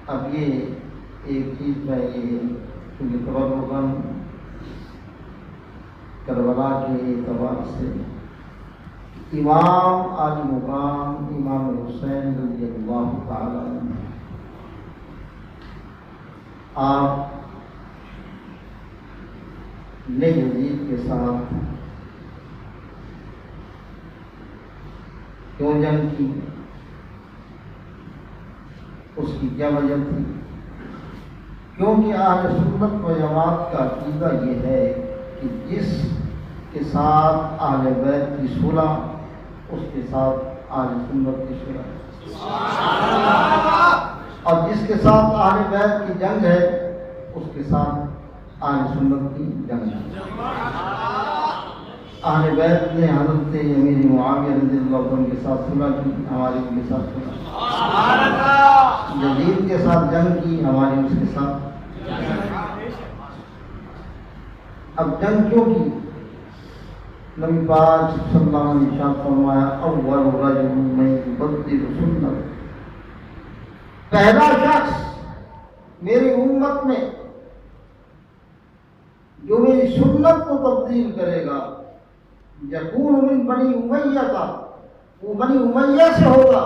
اب یہ ایک چیز میں یہ کیونکہ تبرکاً کربلا کے اعتبار سے امام عالی مقام امام حسین رضی اللہ تعالی عنہ آپ نے یزید کے ساتھ کیوں جنگ کی، اس کی کیا وجہ تھی؟ کیونکہ اہل سنت و جماعت کا عقیدہ یہ ہے کہ جس کے ساتھ اہل بیت کی صلح اس کے ساتھ اہل سنت کی صلح، اور جس کے ساتھ اہل بیت کی جنگ ہے اس کے ساتھ اہل سنت کی جنگ ہے۔ اہل بیت نے حضرت امیر معاویہ رضی اللہ عنہ کے ساتھ صلح کی، ہماری ان کے ساتھ صلح، یزید کے ساتھ جنگ کی، ہماری اس کے ساتھ۔ اب جنگ کیوں کی؟ نبی پاک صلی اللہ علیہ وسلم نے فرمایا اول رجل من یبدل سنت، پہلا شخص میری امت میں جو میری سنت کو تبدیل کرے گا یکون من بنی امیہ کا، وہ بنی امیہ سے ہوگا،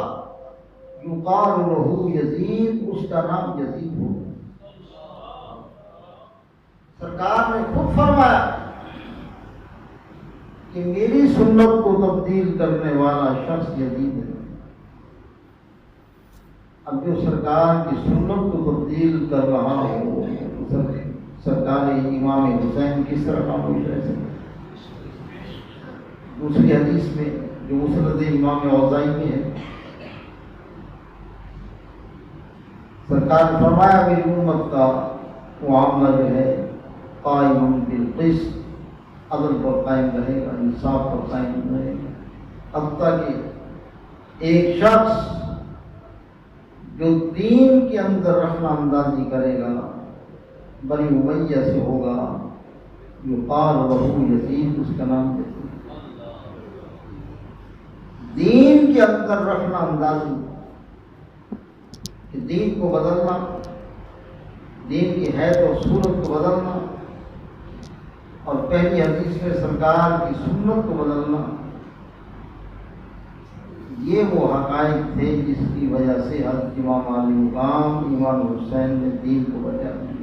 یقال له یزید، اس کا نام یزید ہوگا۔ سرکار نے خود فرمایا کہ میری سنت کو تبدیل کرنے والا شخص یزید ہے۔ اب جو سرکار کی سنت کو تبدیل کر رہا ہو، سرکار امام حسین کس طرح خاموش رہ سکتے؟ دوسری حدیث میں جو مسند امام اوزائی میں ہے، سرکار نے فرمایا میری امت کا معاملہ جو ہے قائم بالقسط، عدل پر قائم رہے گا، انصاف پر قائم رہے گا، حتیٰ کہ ایک شخص جو دین کے اندر رخنہ اندازی کرے گا بنی امیہ سے ہوگا، یقال له یزید، اس کا نام یزید۔ دین کے اندر رخنہ اندازی، کہ دین کو بدلنا، دین کی حیث اور صورت کو بدلنا، اور پہلی حدیث میں سرکار کی سنت کو بدلنا، یہ وہ حقائق تھے جس کی وجہ سے حضرت امام علی مقام امام حسین نے دین کو بچایا۔